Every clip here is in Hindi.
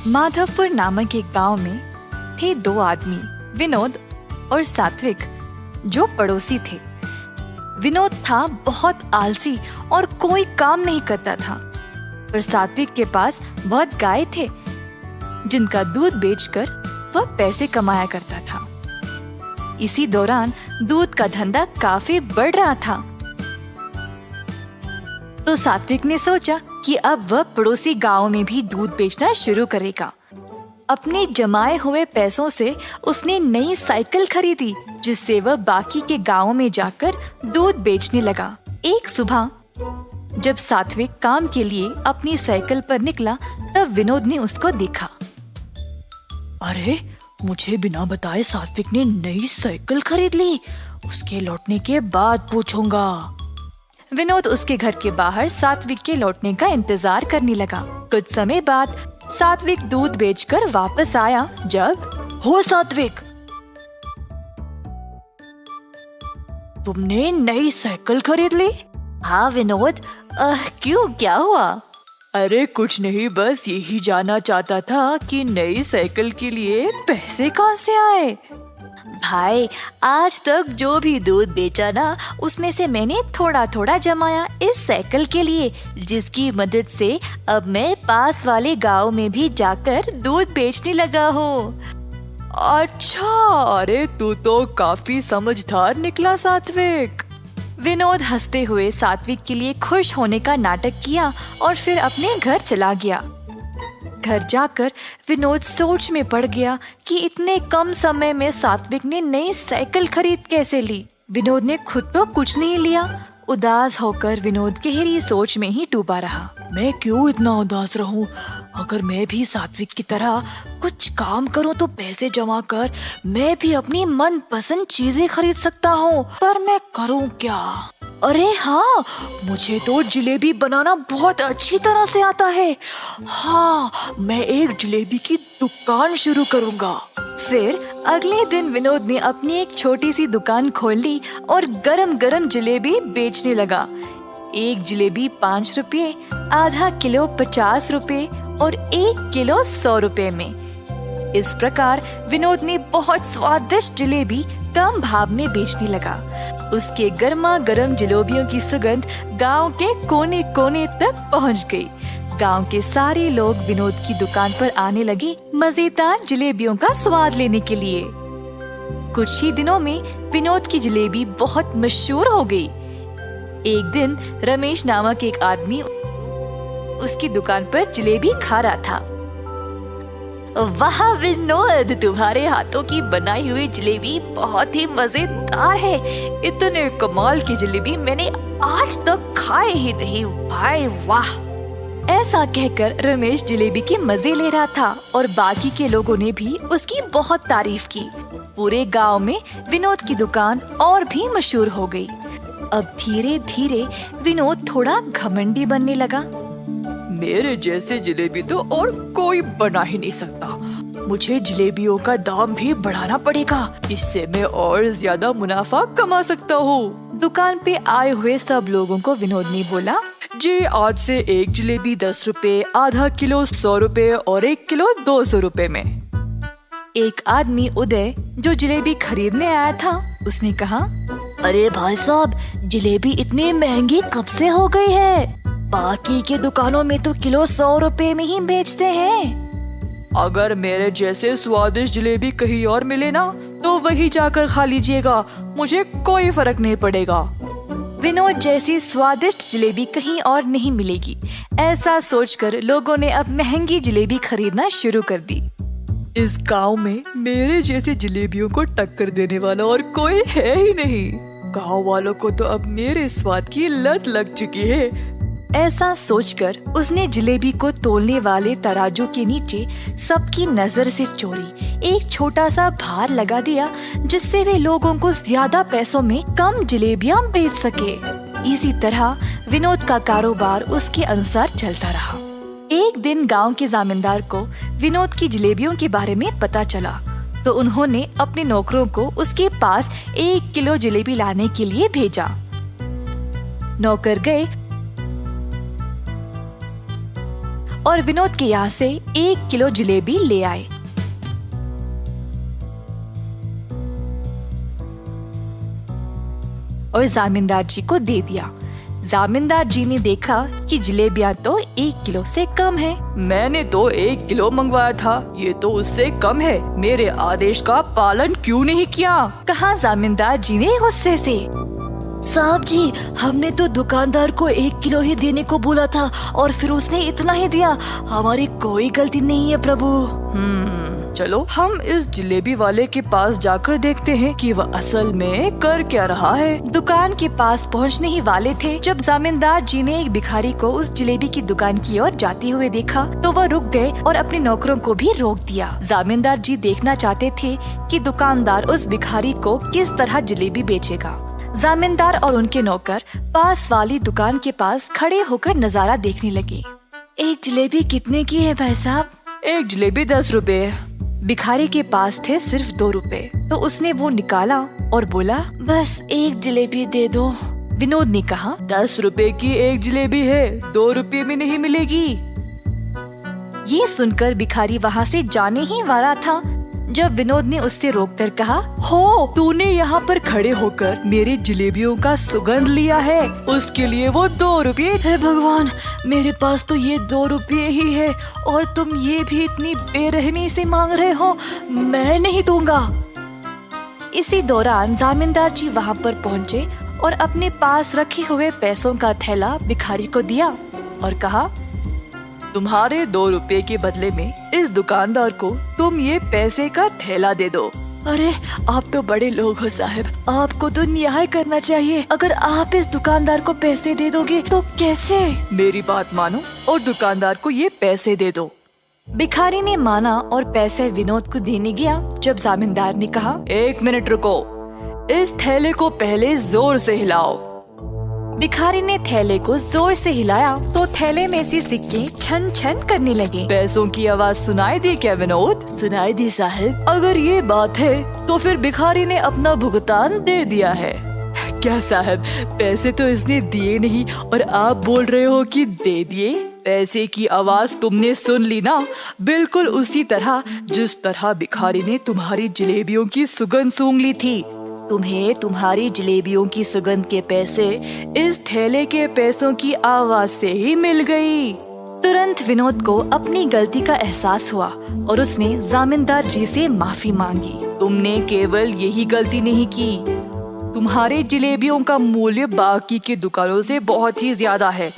माधवपुर नामक एक गांव में थे दो आदमी, विनोद और सात्विक, जो पड़ोसी थे। विनोद था बहुत आलसी और कोई काम नहीं करता था, पर सात्विक के पास बहुत गाय थे, जिनका दूध बेचकर वह पैसे कमाया करता था। इसी दौरान दूध का धंधा काफी बढ़ रहा था, तो सात्विक ने सोचा कि अब वह पड़ोसी गांव में भी दूध बेचना शुरू करेगा। अपने जमाए हुए पैसों से उसने नई साइकिल खरीदी, जिससे वह बाकी के गांवों में जाकर दूध बेचने लगा। एक सुबह जब सात्विक काम के लिए अपनी साइकिल पर निकला, तब विनोद ने उसको देखा। अरे, मुझे बिना बताए सात्विक ने नई साइकिल खरीद ली। उसके लौटने के बाद पूछूंगा। विनोद उसके घर के बाहर सात्विक के लौटने का इंतजार करने लगा। कुछ समय बाद सात्विक दूध बेचकर वापस आया। जब हो सात्विक, तुमने नई साइकिल खरीद ली? हाँ विनोद, क्यों, क्या हुआ? अरे कुछ नहीं, बस यही जानना चाहता था कि नई साइकिल के लिए पैसे कहाँ से आए। भाई, आज तक जो भी दूध बेचा ना, उसमें से मैंने थोड़ा थोड़ा जमाया इस साइकिल के लिए, जिसकी मदद से अब मैं पास वाले गांव में भी जाकर दूध बेचने लगा हूँ। अच्छा, अरे तू तो काफी समझदार निकला सात्विक। विनोद हंसते हुए सात्विक के लिए खुश होने का नाटक किया और फिर अपने घर चला गया। घर जाकर विनोद सोच में पड़ गया कि इतने कम समय में सात्विक ने नई साइकिल खरीद कैसे ली। विनोद ने खुद तो कुछ नहीं लिया। उदास होकर विनोद गहरी सोच में ही डूबा रहा। मैं क्यों इतना उदास रहूं? अगर मैं भी सात्विक की तरह कुछ काम करूं तो पैसे जमा कर मैं भी अपनी मनपसंद चीजें खरीद सकता हूं, पर मैं करूं क्या? अरे हाँ, मुझे तो जलेबी बनाना बहुत अच्छी तरह से आता है। हाँ, मैं एक जलेबी की दुकान शुरू करूंगा। फिर अगले दिन विनोद ने अपनी एक छोटी सी दुकान खोल ली और गरम गरम जलेबी बेचने लगा। एक जलेबी 5 रुपये, आधा किलो 50 रुपये और 1 किलो 100 रुपये में। इस प्रकार विनोद ने बहुत स्वादिष्ट जलेबी कम भाव में बेचने लगा। उसके गर्मा गर्म जलेबियों की सुगंध गांव के कोने कोने तक पहुंच गई। गांव के सारे लोग विनोद की दुकान पर आने लगे मजेदार जलेबियों का स्वाद लेने के लिए। कुछ ही दिनों में विनोद की जलेबी बहुत मशहूर हो गई। एक दिन रमेश नामक एक आदमी उसकी दुकान पर जलेबी खा रहा था। वाह विनोद, तुम्हारे हाथों की बनाई हुई जलेबी बहुत ही मजेदार है। इतने कमाल की जलेबी मैंने आज तक खाई ही नहीं। भाई वाह। ऐसा कहकर रमेश जलेबी के मजे ले रहा था और बाकी के लोगों ने भी उसकी बहुत तारीफ की। पूरे गांव में विनोद की दुकान और भी मशहूर हो गई। अब धीरे धीरे विनोद थोड़ा घमंडी बनने लगा। मेरे जैसे जलेबी तो और कोई बना ही नहीं सकता। मुझे जलेबियों का दाम भी बढ़ाना पड़ेगा, इससे मैं और ज्यादा मुनाफा कमा सकता हूँ। दुकान पे आए हुए सब लोगों को विनोद ने बोला, जी, आज से एक जलेबी 10 रुपए, आधा किलो 100 रुपए और 1 किलो 200 रुपए में। एक आदमी उदय, जो जलेबी खरीदने आया था, उसने कहा, अरे भाई साहब, जलेबी इतनी महंगी कब से हो गई है? बाकी के दुकानों में तो किलो 100 रुपए में ही बेचते हैं। अगर मेरे जैसे स्वादिष्ट जलेबी कहीं और मिले ना, तो वही जाकर खा लीजिएगा, मुझे कोई फर्क नहीं पड़ेगा। विनोद जैसी स्वादिष्ट जलेबी कहीं और नहीं मिलेगी, ऐसा सोचकर लोगों ने अब महंगी जलेबी खरीदना शुरू कर दी। इस गांव में मेरे जैसे जलेबियों को टक्कर देने वाला और कोई है ही नहीं। गांव वालों को तो अब मेरे स्वाद की लत लग चुकी है। ऐसा सोचकर उसने जलेबी को तोलने वाले तराजू के नीचे सबकी नजर से चोरी एक छोटा सा भार लगा दिया, जिससे वे लोगों को ज्यादा पैसों में कम जलेबियां बेच सके। इसी तरह विनोद का कारोबार उसके अनुसार चलता रहा। एक दिन गांव के जमींदार को विनोद की जलेबियों के बारे में पता चला, तो उन्होंने अपने नौकरों को उसके पास 1 किलो जलेबी लाने के लिए भेजा। नौकर गए और विनोद के यहाँ से 1 किलो जलेबी ले आए। और जामींदार जी को दे दिया। जामींदार जी ने देखा कि जलेबियाँ तो 1 किलो से कम है। मैंने तो 1 किलो मंगवाया था, ये तो उससे कम है। मेरे आदेश का पालन क्यों नहीं किया? कहा जामींदार जी ने गुस्से से। साहब जी, हमने तो दुकानदार को 1 किलो ही देने को बोला था और फिर उसने इतना ही दिया। हमारी कोई गलती नहीं है प्रभु। चलो हम इस जलेबी वाले के पास जाकर देखते हैं कि वह असल में कर क्या रहा है। दुकान के पास पहुंचने ही वाले थे जब जामींदार जी ने एक भिखारी को उस जलेबी की दुकान की ओर जाते हुए देखा तो वह रुक गए और अपने नौकरों को भी रोक दिया। जामींदार जी देखना चाहते थे कि दुकानदार उस भिखारी को किस तरह जलेबी बेचेगा। जामींदार और उनके नौकर पास वाली दुकान के पास खड़े होकर नजारा देखने लगे। एक जलेबी कितने की है भाई साहब? एक जलेबी 10 रुपए। भिखारी के पास थे सिर्फ 2 रुपए, तो उसने वो निकाला और बोला, बस एक जलेबी दे दो। विनोद ने कहा, 10 रुपए की एक जलेबी है, 2 रुपए में नहीं मिलेगी। ये सुनकर भिखारी वहाँ से जाने ही वाला था जब विनोद ने उससे रोककर कहा, हो, तूने यहाँ पर खड़े होकर मेरी जलेबियों का सुगंध लिया है, उसके लिए वो 2 रुपए। हे भगवान, मेरे पास तो ये 2 रुपये ही है और तुम ये भी इतनी बेरहमी से मांग रहे हो। मैं नहीं दूंगा। इसी दौरान जामींदार जी वहाँ पर पहुँचे और अपने पास रखे हुए पैसों का थैला भिखारी को दिया और कहा, तुम्हारे 2 रुपए के बदले में इस दुकानदार को तुम ये पैसे का थैला दे दो। अरे आप तो बड़े लोग हो साहब, आपको तो न्याय करना चाहिए। अगर आप इस दुकानदार को पैसे दे दोगे तो कैसे? मेरी बात मानो और दुकानदार को ये पैसे दे दो। भिखारी ने माना और पैसे विनोद को देने गया जब जामींदार ने कहा, 1 मिनट रुको, इस थैले को पहले जोर से हिलाओ। भिखारी ने थैले को जोर से हिलाया तो थैले में से सिक्के छन छन करने लगे। पैसों की आवाज सुनाई दी क्या विनोद? सुनाई दी साहब। अगर ये बात है तो फिर भिखारी ने अपना भुगतान दे दिया है। क्या साहब, पैसे तो इसने दिए नहीं और आप बोल रहे हो कि दे दिए? पैसे की आवाज तुमने सुन ली ना, बिल्कुल उसी तरह जिस तरह भिखारी ने तुम्हारी जलेबियों की सुगंध सूंघ ली थी। तुम्हें तुम्हारी जलेबियों की सुगंध के पैसे इस थैले के पैसों की आवाज से ही मिल गई। तुरंत विनोद को अपनी गलती का एहसास हुआ और उसने जामींदार जी से माफी मांगी। तुमने केवल यही गलती नहीं की, तुम्हारे जलेबियों का मूल्य बाकी की दुकानों से बहुत ही ज्यादा है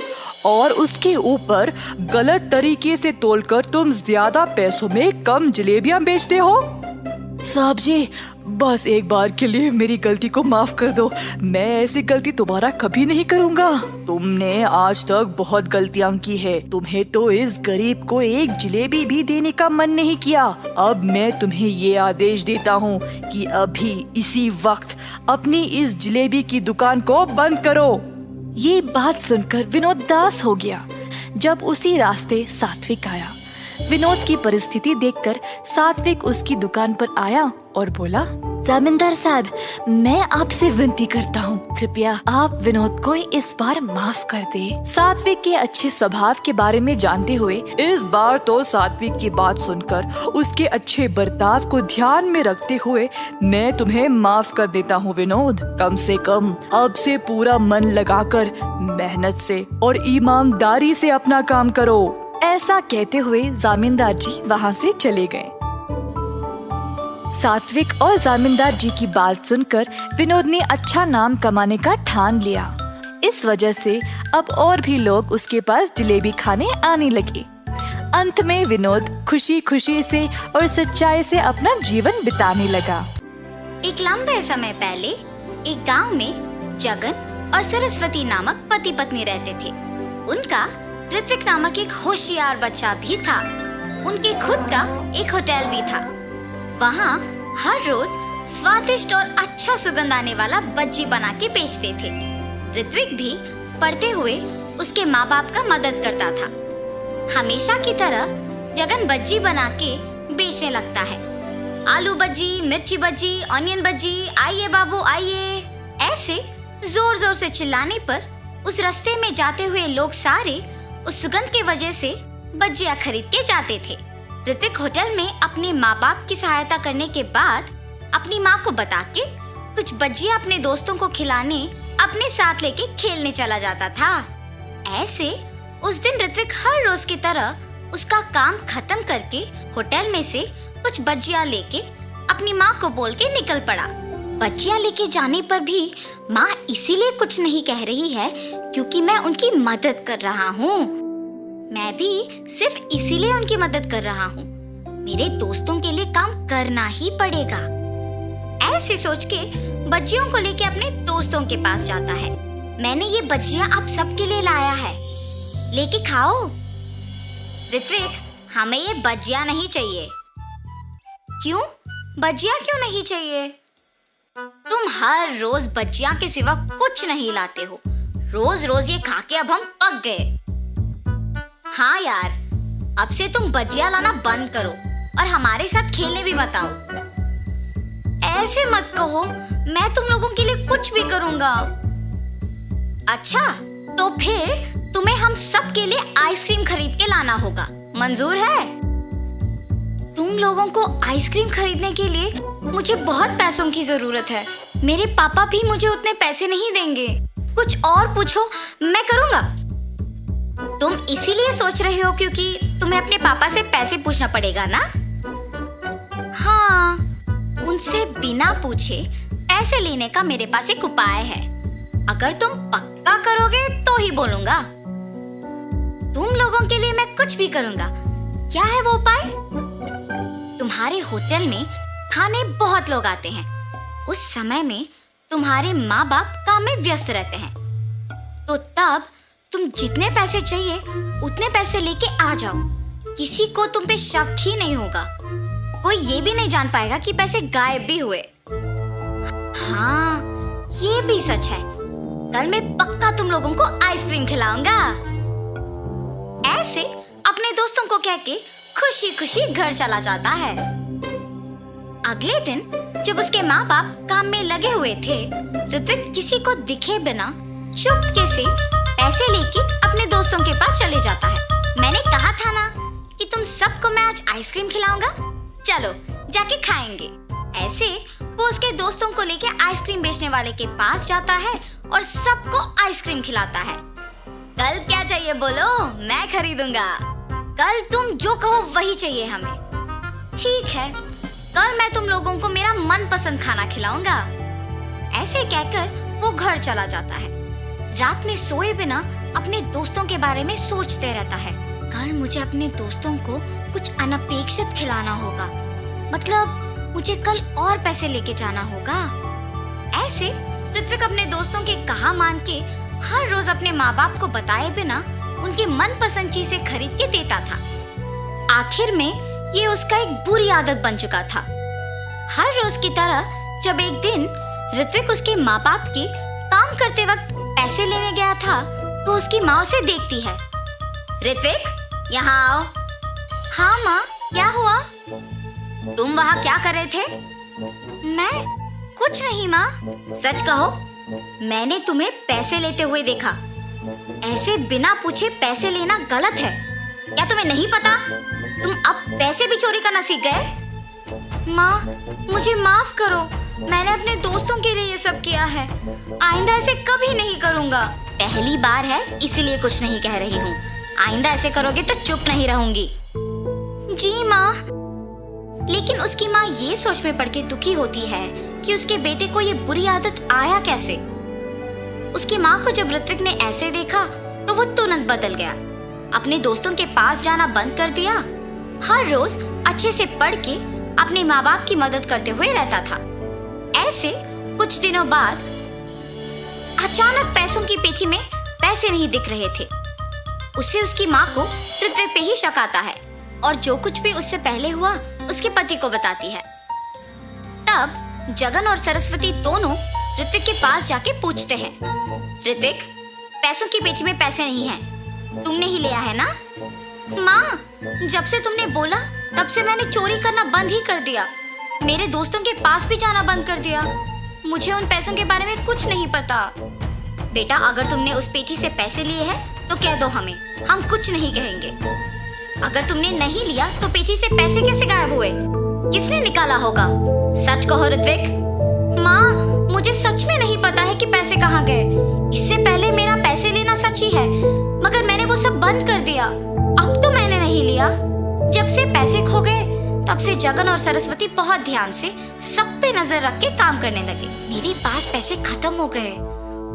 और उसके ऊपर गलत तरीके से तोलकर तुम ज्यादा पैसों में कम जलेबियां बेचते हो। साहब जी, बस एक बार के लिए मेरी गलती को माफ कर दो। मैं ऐसी गलती दोबारा कभी नहीं करूँगा। तुमने आज तक बहुत गलतियाँ की है। तुम्हें तो इस गरीब को एक जलेबी भी देने का मन नहीं किया। अब मैं तुम्हें ये आदेश देता हूँ कि अभी इसी वक्त अपनी इस जलेबी की दुकान को बंद करो। ये बात सुनकर विनोद उदास हो गया। जब उसी रास्ते सात्विक आया, विनोद की परिस्थिति देखकर सात्विक उसकी दुकान पर आया और बोला, जामींदार साहब, मैं आपसे विनती करता हूँ, कृपया आप विनोद को इस बार माफ कर दे। सात्विक के अच्छे स्वभाव के बारे में जानते हुए इस बार तो सात्विक की बात सुनकर उसके अच्छे बर्ताव को ध्यान में रखते हुए मैं तुम्हें माफ कर देता हूँ विनोद। कम से कम अब से पूरा मन लगाकर मेहनत से और ईमानदारी से अपना काम करो। ऐसा कहते हुए जामींदार जी वहाँ से चले गए। सात्विक और जामींदार जी की बात सुनकर विनोद ने अच्छा नाम कमाने का ठान लिया। इस वजह से अब और भी लोग उसके पास जलेबी खाने आने लगे। अंत में विनोद खुशी खुशी से और सच्चाई से अपना जीवन बिताने लगा। एक लंबे समय पहले एक गांव में जगन और सरस्वती नामक पति पत्नी रहते थे। उनका ऋत्विक नामक एक होशियार बच्चा भी था। उनके खुद का एक होटल भी था। वहाँ हर रोज स्वादिष्ट और अच्छा सुगंध आने वाला बज्जी बना के बेचते थे। ऋत्विक भी पढ़ते हुए उसके माँ बाप का मदद करता था। हमेशा की तरह जगन बज्जी बना के बेचने लगता है। आलू बज्जी, मिर्ची बज्जी, ऑनियन बज्जी, आइए बाबू आइए। ऐसे जोर जोर से चिल्लाने पर उस रास्ते में जाते हुए लोग सारे उस सुगंध की वजह से भजिया खरीद के जाते थे। ऋत्विक होटल में अपने माँ बाप की सहायता करने के बाद अपनी माँ को बता के कुछ भजिया अपने दोस्तों को खिलाने अपने साथ लेके खेलने चला जाता था। ऐसे उस दिन ऋत्विक हर रोज की तरह उसका काम खत्म करके होटल में से कुछ भजिया लेके अपनी माँ को बोल के निकल पड़ा। भजिया लेके जाने पर भी माँ इसीलिए कुछ नहीं कह रही है क्योंकि मैं उनकी मदद कर रहा हूँ। मैं भी सिर्फ इसीलिए उनकी मदद कर रहा हूँ, मेरे दोस्तों के लिए काम करना ही पड़ेगा। ऐसे सोच के भजियों को लेके अपने दोस्तों के पास जाता है। मैंने ये भजिया आप सबके लिए लाया है, लेके खाओ। ऋत्विक, हमें ये भजिया नहीं चाहिए। क्यों? भजिया क्यों नहीं चाहिए? तुम हर रोज भजिया के सिवा कुछ नहीं लाते हो। रोज रोज ये खा के अब हम पक गए। हाँ यार, अब से तुम भजिया लाना बंद करो और हमारे साथ खेलने भी मत आओ। ऐसे मत कहो, मैं तुम लोगों के लिए कुछ भी करूंगा। अच्छा, तो फिर तुम्हें हम सब के लिए आइसक्रीम खरीद के लाना होगा, मंजूर है? तुम लोगों को आइसक्रीम खरीदने के लिए मुझे बहुत पैसों की जरूरत है। मेरे पापा भी मुझे उतने पैसे नहीं देंगे। कुछ और पूछो, मैं करूंगा। तुम इसीलिए सोच रहे हो क्योंकि तुम्हें अपने पापा से पैसे पूछना पड़ेगा ना? हाँ, उनसे बिना पूछे पैसे लेने का मेरे पास एक उपाय है। अगर तुम पक्का करोगे तो ही बोलूंगा। तुम लोगों के लिए मैं कुछ भी करूंगा। क्या है वो उपाय? तुम्हारे होटल में खाने बहुत लोग आते हैं। उस समय में तुम्हारे माँ बाप काम में व्यस्त रहते हैं, तो तब तुम जितने पैसे चाहिए उतने पैसे लेके आ जाओ। किसी को तुम पे शक ही नहीं होगा। कोई ये भी नहीं जान पाएगा कि पैसे गायब भी हुए। हाँ, ये भी सच है। कल मैं पक्का तुम लोगों को आइसक्रीम खिलाऊंगा। ऐसे अपने दोस्तों को कह के खुशी खुशी घर चला जाता है। अगले दिन जब उसके माँ बाप काम में लगे हुए थे, ऋत्विक किसी को दिखे बिना चुपके से पैसे लेके अपने दोस्तों के पास चले जाता है। मैंने कहा था ना कि तुम सबको मैं आज आइसक्रीम खिलाऊंगा, चलो जाके खाएंगे। ऐसे वो उसके दोस्तों को लेके आइसक्रीम बेचने वाले के पास जाता है और सबको आइसक्रीम खिलाता है। कल क्या चाहिए बोलो, मैं खरीदूंगा। कल तुम जो कहो वही चाहिए हमें। ठीक है, कल मैं तुम लोगों को मेरा मनपसंद खाना खिलाऊंगा। ऐसे कहकर वो घर चला जाता है। रात में सोए बिना अपने दोस्तों के बारे में सोचते रहता है। कल मुझे अपने दोस्तों को कुछ अनपेक्षित खिलाना होगा, मतलब मुझे कल और पैसे लेके जाना होगा। ऐसे ऋत्विक अपने दोस्तों के कहा मान के हर रोज अपने माँ बाप को बताए बिना उनकी मनपसंद चीजें खरीद के देता था। आखिर में ये उसका एक बुरी आदत बन चुका था। हर रोज की तरह जब एक दिन ऋत्विक उसके माँ बाप के काम करते वक्त पैसे लेने गया था, तो उसकी माँ उसे देखती है। ऋत्विक, यहाँ आओ। हाँ माँ, क्या हुआ? तुम वहाँ क्या कर रहे थे? मैं कुछ नहीं माँ। सच कहो, मैंने तुम्हें पैसे लेते हुए देखा। ऐसे बिना पूछे पैसे लेना गलत है। क्या तुम्हें नहीं पता? तुम अब पैसे भी चोरी करना सीख गए। माँ, मुझे माफ करो। मैंने अपने दोस्तों के लिए ये सब किया है। आइंदा ऐसे कभी नहीं करूँगा। पहली बार है इसलिए कुछ नहीं कह रही हूँ। आइंदा ऐसे करोगे तो चुप नहीं रहूंगी। जी माँ। लेकिन उसकी माँ ये सोच में पड़ के दुखी होती है कि उसके बेटे को ये बुरी आदत आया कैसे। उसकी माँ को जब ऋत्विक ने ऐसे देखा तो वो तुरंत बदल गया। अपने दोस्तों के पास जाना बंद कर दिया। हर रोज अच्छे से पढ़ के अपने माँ बाप की मदद करते हुए रहता था। ऐसे कुछ दिनों बाद अचानक पैसों की पेटी में पैसे नहीं दिख रहे थे। उससे उसकी माँ को ऋत्विक पे ही शक आता है और जो कुछ भी उससे पहले हुआ उसके पति को बताती है। तब जगन और सरस्वती दोनों ऋत्विक के पास जाके पूछते हैं, ऋत्विक, पैसों की पेटी में पैसे नहीं हैं, तुमने ही लिया है ना? माँ, जब से तुमने बोला तब से मैंने चोरी करना बंद ही कर दिया। मेरे दोस्तों के पास भी जाना बंद कर दिया। मुझे उन पैसों के बारे में कुछ नहीं पता। बेटा, अगर तुमने उस पेटी से पैसे लिए हैं तो कह दो हमें, हम कुछ नहीं कहेंगे। अगर तुमने नहीं लिया तो पेटी से पैसे कैसे गायब हुए? किसने निकाला होगा? सच कहो ऋत्विक। माँ, मुझे सच में नहीं पता है कि पैसे कहाँ गए। इससे पहले मेरा पैसे लेना सच ही है, मगर मैंने वो सब बंद कर दिया। अब तो मैंने नहीं लिया। जब से पैसे खो गए तब से जगन और सरस्वती बहुत ध्यान से सब पे नजर रख के काम करने लगे। मेरे पास पैसे खत्म हो गए।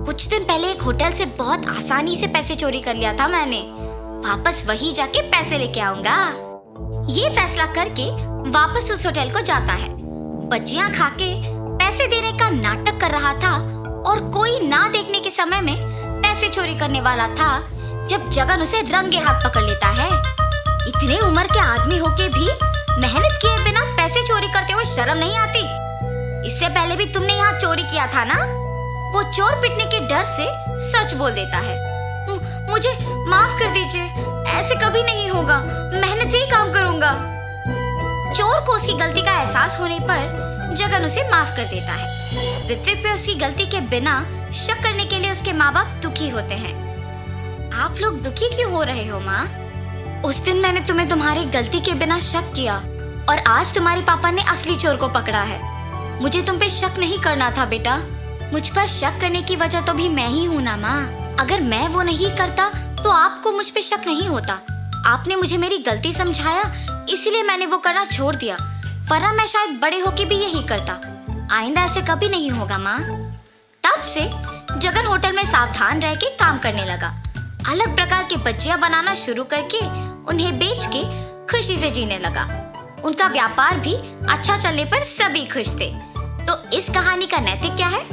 कुछ दिन पहले एक होटल से बहुत आसानी से पैसे चोरी कर लिया था मैंने। वापस वही जाके पैसे लेके आऊंगा। ये फैसला करके वापस उस होटल को जाता है। बच्चियां खा के पैसे देने का नाटक कर रहा था और कोई ना देखने के समय में पैसे चोरी करने वाला था जब जगन उसे रंगे हाथ पकड़ लेता है। इतने उम्र के आदमी होके भी मेहनत किए बिना पैसे चोरी करते हुए शर्म नहीं आती? इससे पहले भी तुमने यहाँ चोरी किया था ना? वो चोर पिटने के डर से सच बोल देता है। मुझे माफ कर दीजिए, ऐसे कभी नहीं होगा, मेहनत से ही काम करूंगा। चोर को उसकी गलती का एहसास होने पर जगन उसे माफ कर देता है। ऋत्विक पे उसकी गलती के बिना शक करने के लिए उसके माँ बाप दुखी होते हैं। आप लोग दुखी क्यों हो रहे हो माँ? उस दिन मैंने तुम्हारी गलती के बिना शक किया और आज तुम्हारे पापा ने असली चोर को पकड़ा है। मुझे तुम पे शक नहीं करना था बेटा। मुझ पर शक करने की वजह तो भी मैं ही हूँ ना माँ। अगर मैं वो नहीं करता तो आपको मुझ पे शक नहीं होता। आपने मुझे मेरी गलती समझाया, इसलिए मैंने वो करना छोड़ दिया, वरना मैं शायद बड़े होके भी यही करता। आइंदा ऐसे कभी नहीं होगा माँ। तब से जगन होटल में सावधान रह के काम करने लगा। अलग प्रकार के बच्चियां बनाना शुरू करके उन्हें बेच के खुशी से जीने लगा। उनका व्यापार भी अच्छा चलने पर सभी खुश थे। तो इस कहानी का नैतिक क्या है?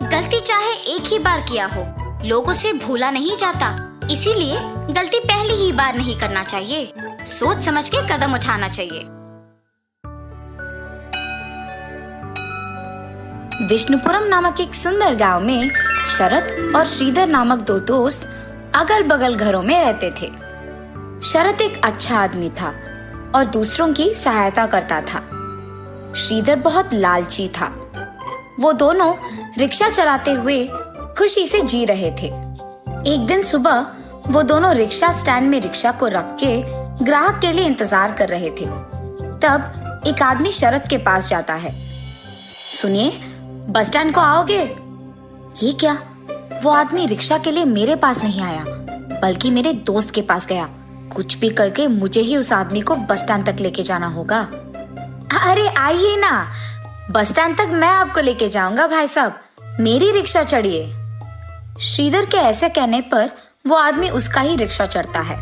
गलती चाहे एक ही बार किया हो, लोगों से भूला नहीं जाता। इसीलिए गलती पहली ही बार नहीं करना चाहिए, सोच समझ के कदम उठाना चाहिए। विष्णुपुरम नामक एक सुंदर गांव में शरत और श्रीधर नामक दो दोस्त अगल बगल घरों में रहते थे। शरत एक अच्छा आदमी था और दूसरों की सहायता करता था। श्रीधर बहुत लालची था। वो दोनों रिक्शा चलाते हुए खुशी से जी रहे थे। एक दिन सुबह वो दोनों रिक्शा स्टैंड में रिक्शा को रख के ग्राहक के लिए इंतजार कर रहे थे। तब एक आदमी शरत के पास जाता है। सुनिए, बस स्टैंड को आओगे? ये क्या? वो आदमी रिक्शा के लिए मेरे पास नहीं आया, बल्कि मेरे दोस्त के पास गया। कुछ भी करके मुझे ही उस आदमी को बस स्टैंड तक लेके जाना होगा। अरे आइए ना, बस स्टैंड तक मैं आपको लेके जाऊंगा भाई साहब, मेरी रिक्शा चढ़िए। श्रीधर के ऐसे कहने पर वो आदमी उसका ही रिक्शा चढ़ता है।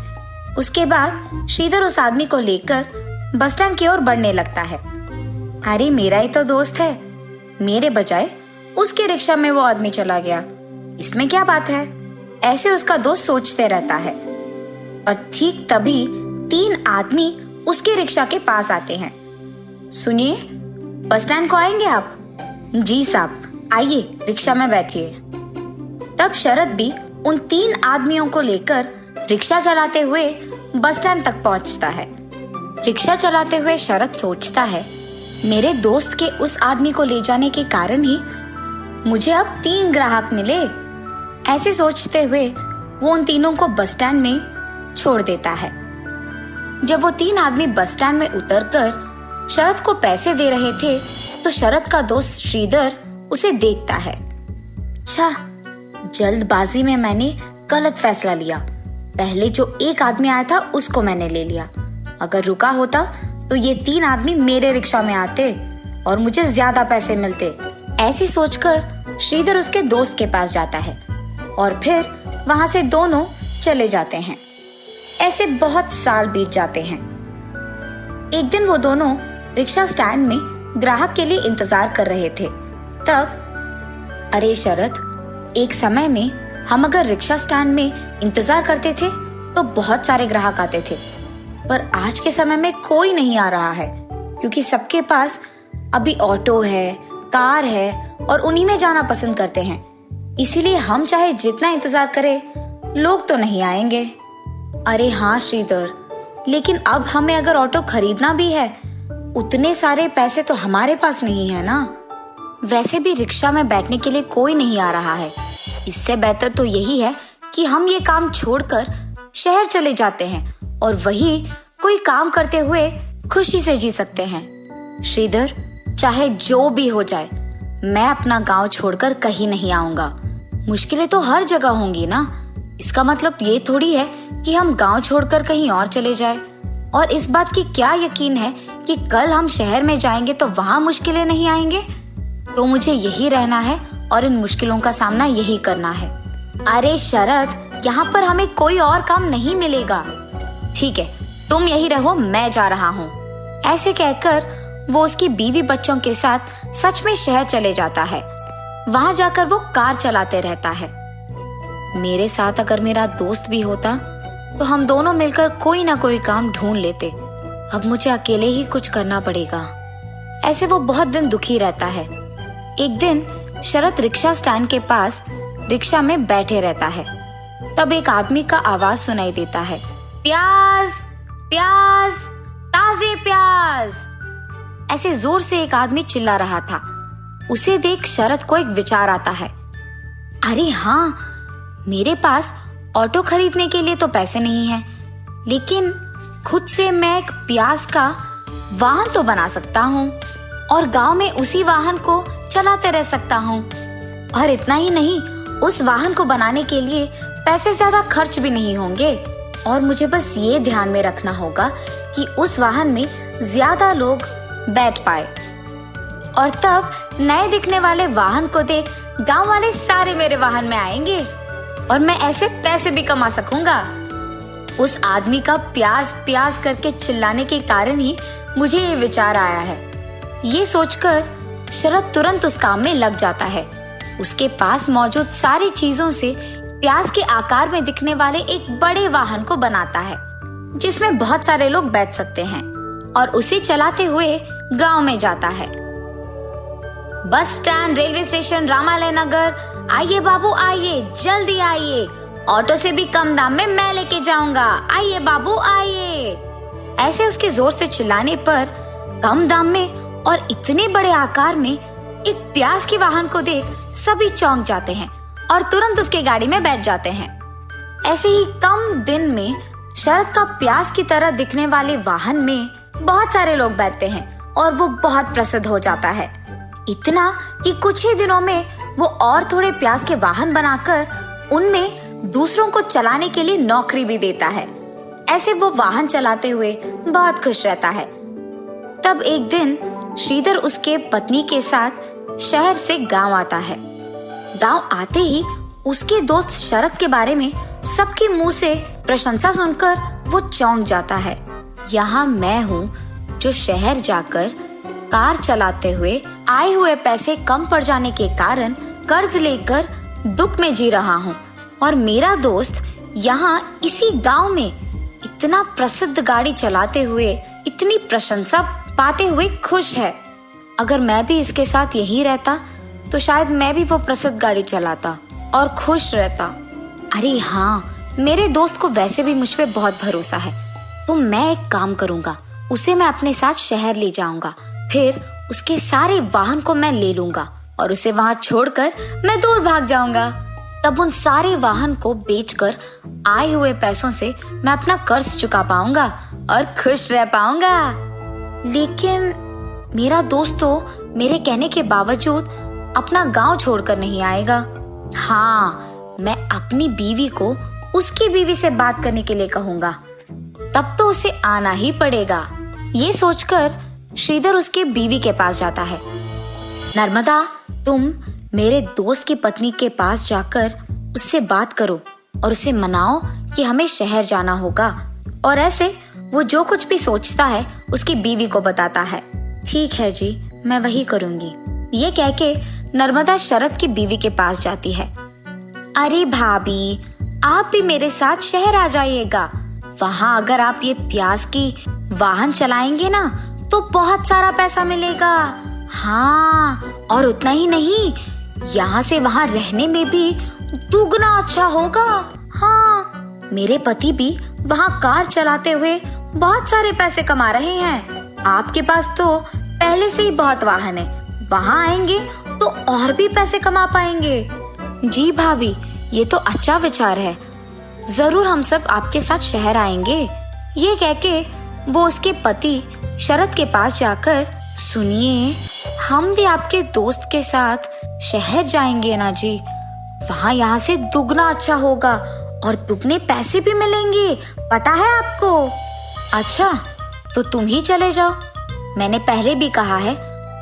उसके बाद श्रीधर उस आदमी को लेकर बस स्टैंड की ओर बढ़ने लगता है। अरे मेरा ही तो दोस्त है, मेरे बजाय उसके रिक्शा में वो आदमी चला गया, इसमें क्या बात है? ऐसे उसका दोस्त सोचते रहता है। और ठीक तभी 3 आदमी उसके रिक्शा के पास आते हैं। सुनिए, बस स्टैंड को आएंगे आप? जी साहब, आइए रिक्शा में बैठिए। तब शरत भी उन 3 आदमियों को लेकर रिक्शा चलाते हुए बस स्टैंड तक पहुंचता है। रिक्शा चलाते हुए शरत सोचता है, मेरे दोस्त के उस आदमी को ले जाने के कारण ही मुझे अब 3 ग्राहक मिले। ऐसे सोचते हुए वो उन तीनों को बस स्टैंड में छोड़ देता है। जब वो 3 आदमी बस स्टैंड में उतरकर शरत को पैसे दे रहे थे तो शरत का दोस्त श्रीधर उसे देखता है। अच्छा, जल्दबाजी में मैंने गलत फैसला लिया। पहले जो एक आदमी आया था उसको मैंने ले लिया। अगर रुका होता तो ये 3 आदमी मेरे रिक्शा में आते और मुझे ज्यादा पैसे मिलते। ऐसी सोचकर श्रीधर उसके दोस्त के पास जाता है और फिर वहां से दोनों चले जाते हैं। ऐसे बहुत साल बीत जाते हैं। एक दिन वो दोनों रिक्शा स्टैंड में ग्राहक के लिए इंतजार कर रहे थे। तब, अरे शरत, एक समय में हम अगर रिक्शा स्टैंड में इंतजार करते थे तो बहुत सारे ग्राहक आते थे, पर आज के समय में कोई नहीं आ रहा है क्योंकि सबके पास अभी ऑटो है, कार है और उन्हीं में जाना पसंद करते हैं। इसीलिए हम चाहे जितना इंतजार करें, लोग तो नहीं आएंगे। अरे हाँ श्रीधर, लेकिन अब हमें अगर ऑटो खरीदना भी है, उतने सारे पैसे तो हमारे पास नहीं है ना। वैसे भी रिक्शा में बैठने के लिए कोई नहीं आ रहा है। इससे बेहतर तो यही है कि हम ये काम छोड़कर शहर चले जाते हैं और वही कोई काम करते हुए खुशी से जी सकते हैं। श्रीधर, चाहे जो भी हो जाए, मैं अपना गांव छोड़कर कहीं नहीं आऊंगा। मुश्किलें तो हर जगह होंगी ना, इसका मतलब ये थोड़ी है कि हम गांव छोड़कर कहीं और चले जाए। और इस बात की क्या यकीन है कि कल हम शहर में जाएंगे तो वहां मुश्किलें नहीं आएंगे। तो मुझे यही रहना है और इन मुश्किलों का सामना यही करना है। अरे शरद, यहाँ पर हमें कोई और काम नहीं मिलेगा। ठीक है, तुम यही रहो, मैं जा रहा हूँ। ऐसे कहकर वो उसकी बीवी बच्चों के साथ सच में शहर चले जाता है। वहां जाकर वो कार चलाते रहता है। मेरे साथ अगर मेरा दोस्त भी होता तो हम दोनों मिलकर कोई ना कोई काम ढूंढ लेते। अब मुझे अकेले ही कुछ करना पड़ेगा। ऐसे वो बहुत दिन दुखी रहता है। एक दिन शरद रिक्शा स्टैंड के पास रिक्शा में बैठे रहता है। तब एक आदमी का आवाज सुनाई देता है, प्याज प्याज, ताजे प्याज। ऐसे जोर से एक आदमी चिल्ला रहा था। उसे देख शरद को एक विचार आता है, अरे हाँ, मेरे पास ऑटो खरीदने के लिए तो पैसे नहीं है, लेकिन खुद से मैं एक प्याज का वाहन तो बना सकता हूँ और गांव में उसी वाहन को चलाते रह सकता हूँ। और इतना ही नहीं, उस वाहन को बनाने के लिए पैसे ज्यादा खर्च भी नहीं होंगे और मुझे बस ये ध्यान में रखना होगा कि उस वाहन में ज्यादा लोग बैठ पाए। और तब नए दिखने वाले वाहन को देख गांव वाले सारे मेरे वाहन में आएंगे और मैं ऐसे पैसे भी कमा सकूंगा। उस आदमी का प्याज प्याज करके चिल्लाने के कारण ही मुझे ये विचार आया है। ये सोचकर शरद तुरंत उस काम में लग जाता है। उसके पास मौजूद सारी चीजों से प्याज के आकार में दिखने वाले एक बड़े वाहन को बनाता है, जिसमें बहुत सारे लोग बैठ सकते हैं, और उसे चलाते हुए गांव में जाता है। Bus stand, railway station, Ramalaya नगर, आइए बाबू आइए, जल्दी आइए, ऑटो से भी कम दाम में मैं लेके जाऊंगा, आइए बाबू आइए। ऐसे उसके जोर से चिल्लाने पर कम दाम में और इतने बड़े आकार में एक प्याज के वाहन को देख सभी चौंक जाते हैं और तुरंत उसके गाड़ी में बैठ जाते हैं। ऐसे ही कम दिन में शरद का प्याज की तरह दिखने वाले वाहन में बहुत सारे लोग बैठते हैं और वो बहुत प्रसिद्ध हो जाता है। इतना कि कुछ ही दिनों में वो और थोड़े प्याज के वाहन बनाकर उनमें दूसरों को चलाने के लिए नौकरी भी देता है। ऐसे वो वाहन चलाते हुए बहुत खुश रहता है। तब एक दिन श्रीधर उसके पत्नी के साथ शहर से गांव आता है। गांव आते ही उसके दोस्त शरद के बारे में सबके मुंह से प्रशंसा सुनकर वो चौंक जाता है। यहाँ मैं हूँ जो शहर जाकर कार चलाते हुए आए हुए पैसे कम पड़ जाने के कारण कर्ज लेकर दुख में जी रहा हूँ, और मेरा दोस्त यहाँ इसी गांव में इतना प्रसिद्ध गाड़ी चलाते हुए इतनी प्रशंसा पाते हुए खुश है। अगर मैं भी इसके साथ यही रहता तो शायद मैं भी वो प्रसिद्ध गाड़ी चलाता और खुश रहता। अरे हाँ, मेरे दोस्त को वैसे भी मुझ पे बहुत भरोसा है, तो मैं एक काम करूंगा, उसे मैं अपने साथ शहर ले जाऊंगा, फिर उसके सारे वाहन को मैं ले लूंगा और उसे वहां छोड़कर मैं दूर भाग जाऊंगा। तब उन सारे वाहन को बेचकर आए हुए पैसों से मैं अपना कर्ज चुका पाऊंगा और खुश रह पाऊंगा। लेकिन मेरा दोस्त तो मेरे कहने के बावजूद अपना गांव छोड़कर नहीं आएगा। हाँ, मैं अपनी बीवी को उसकी बीवी से बात करने के लिए कहूंगा, तब तो उसे आना ही पड़ेगा। ये सोचकर श्रीधर उसके बीवी के पास जाता है। नर्मदा, तुम मेरे दोस्त की पत्नी के पास जाकर उससे बात करो और उसे मनाओ कि हमें शहर जाना होगा, और ऐसे वो जो कुछ भी सोचता है उसकी बीवी को बताता है। ठीक है जी, मैं वही करूंगी। ये कह के नर्मदा शरद की बीवी के पास जाती है। अरे भाभी, आप भी मेरे साथ शहर आ जाइएगा। वहाँ अगर आप ये प्याज की वाहन चलाएंगे ना तो बहुत सारा पैसा मिलेगा। हाँ, और उतना ही नहीं, यहाँ से वहाँ रहने में भी दुगना अच्छा होगा। हाँ, मेरे पति भी वहाँ कार चलाते हुए बहुत सारे पैसे कमा रहे हैं। आपके पास तो पहले से ही बहुत वाहन है, वहाँ आएंगे तो और भी पैसे कमा पाएंगे। जी भाभी, ये तो अच्छा विचार है, जरूर हम सब आपके साथ शहर आएंगे। ये कह के वो उसके पति शरद के पास जाकर, सुनिए, हम भी आपके दोस्त के साथ शहर जाएंगे ना जी। वहाँ यहाँ से दुगना अच्छा होगा और दुगने पैसे भी मिलेंगे, पता है आपको। अच्छा, तो तुम ही चले जाओ। मैंने पहले भी कहा है,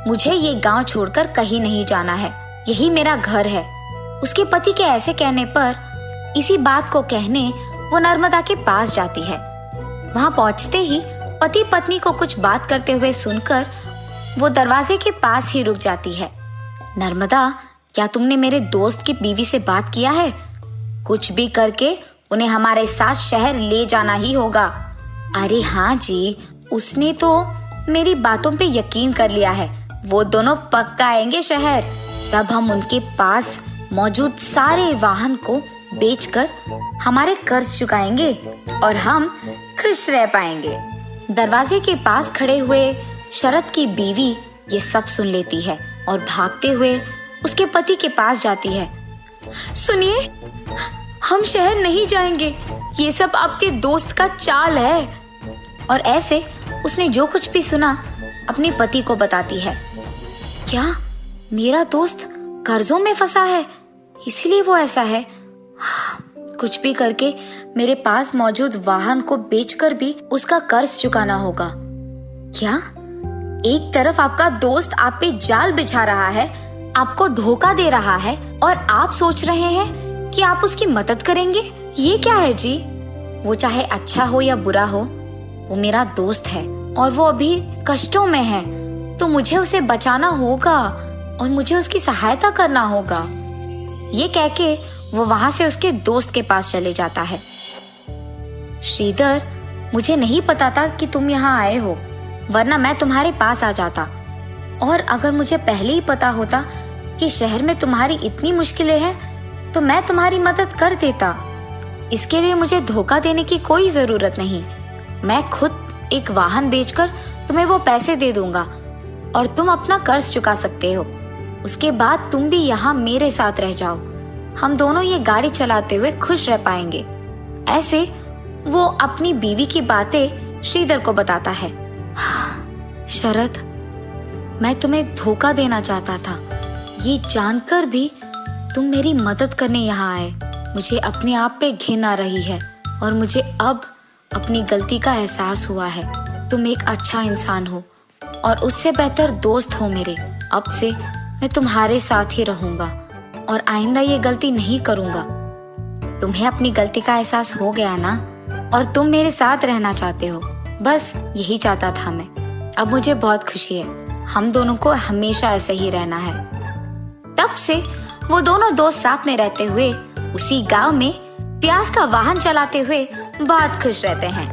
मुझे ये गांव छोड़कर कहीं नहीं जाना है, यही मेरा घर है। उसके पति के ऐसे कहने पर इसी बात को कहने वो नर्मदा के पास जाती है। वहां पहुंचते ही पति पत्नी को कुछ बात करते हुए सुनकर वो दरवाजे के पास ही रुक जाती है। नर्मदा, क्या तुमने मेरे दोस्त की बीवी से बात किया है? कुछ भी करके उन्हें हमारे साथ शहर ले जाना ही होगा। अरे हाँ जी, उसने तो मेरी बातों पे यकीन कर लिया है। वो दोनों पक्का आएंगे शहर। तब हम उनके पास मौजूद सारे वाहन को बेचकर हमारे कर्ज चुकाएंगे और हम खुश रह पाएंगे। दरवाजे के पास खड़े हुए शरद की बीवी ये सब सुन लेती है और भागते हुए उसके पति के पास जाती है। सुनिए, हम शहर नहीं जाएंगे, ये सब आपके दोस्त का चाल है। और ऐसे उसने जो कुछ भी सुना अपने पति को बताती है। क्या मेरा दोस्त कर्जों में फंसा है, इसीलिए वो ऐसा है? कुछ भी करके मेरे पास मौजूद वाहन को बेचकर भी उसका कर्ज चुकाना होगा। क्या एक तरफ आपका दोस्त आप पे जाल बिछा रहा है, आपको धोखा दे रहा है, और आप सोच रहे हैं कि आप उसकी मदद करेंगे? ये क्या है जी? वो चाहे अच्छा हो या बुरा हो, वो मेरा दोस्त है और वो अभी कष्टों में है, तो मुझे उसे बचाना होगा और मुझे उसकी सहायता करना होगा। ये कह के वो वहां से उसके दोस्त के पास चले जाता है। श्रीधर, मुझे नहीं पता था कि तुम यहाँ आए हो, वरना मैं तुम्हारे पास आ जाता। और अगर मुझे पहले ही पता होता कि शहर में तुम्हारी इतनी मुश्किलें हैं, तो मैं तुम्हारी मदद कर देता। इसके लिए मुझे धोखा देने की कोई जरूरत नहीं। मैं खुद एक वाहन बेचकर तुम्हें वो पैसे दे दूंगा और तुम अपना कर्ज चुका सकते हो। उसके बाद तुम भी यहाँ मेरे साथ रह जाओ। हम दोनों ये गाड़ी चलाते हुए खुश रह पाएंगे। ऐसे वो अपनी बीवी की बातें श्रीधर को बताता है। शरद, मैं तुम्हें धोखा देना चाहता था, ये जानकर भी तुम मेरी मदद करने यहाँ आए। मुझे अपने आप पे घिन आ रही है और मुझे अब अपनी गलती का एहसास हुआ है। तुम एक अच्छा इंसान हो और उससे बेहतर दोस्त हो मेरे। अब से मैं तुम्हारे साथ ही रहूंगा और आइंदा ये गलती नहीं करूंगा। तुम्हें अपनी गलती का एहसास हो गया ना, और तुम मेरे साथ रहना चाहते हो। बस यही चाहता था मैं। अब मुझे बहुत खुशी है। हम दोनों को हमेशा ऐसे ही रहना है। तब से वो दोनों दोस्त साथ में रहते हुए उसी गांव में प्याज का वाहन चलाते हुए बहुत खुश रहते हैं।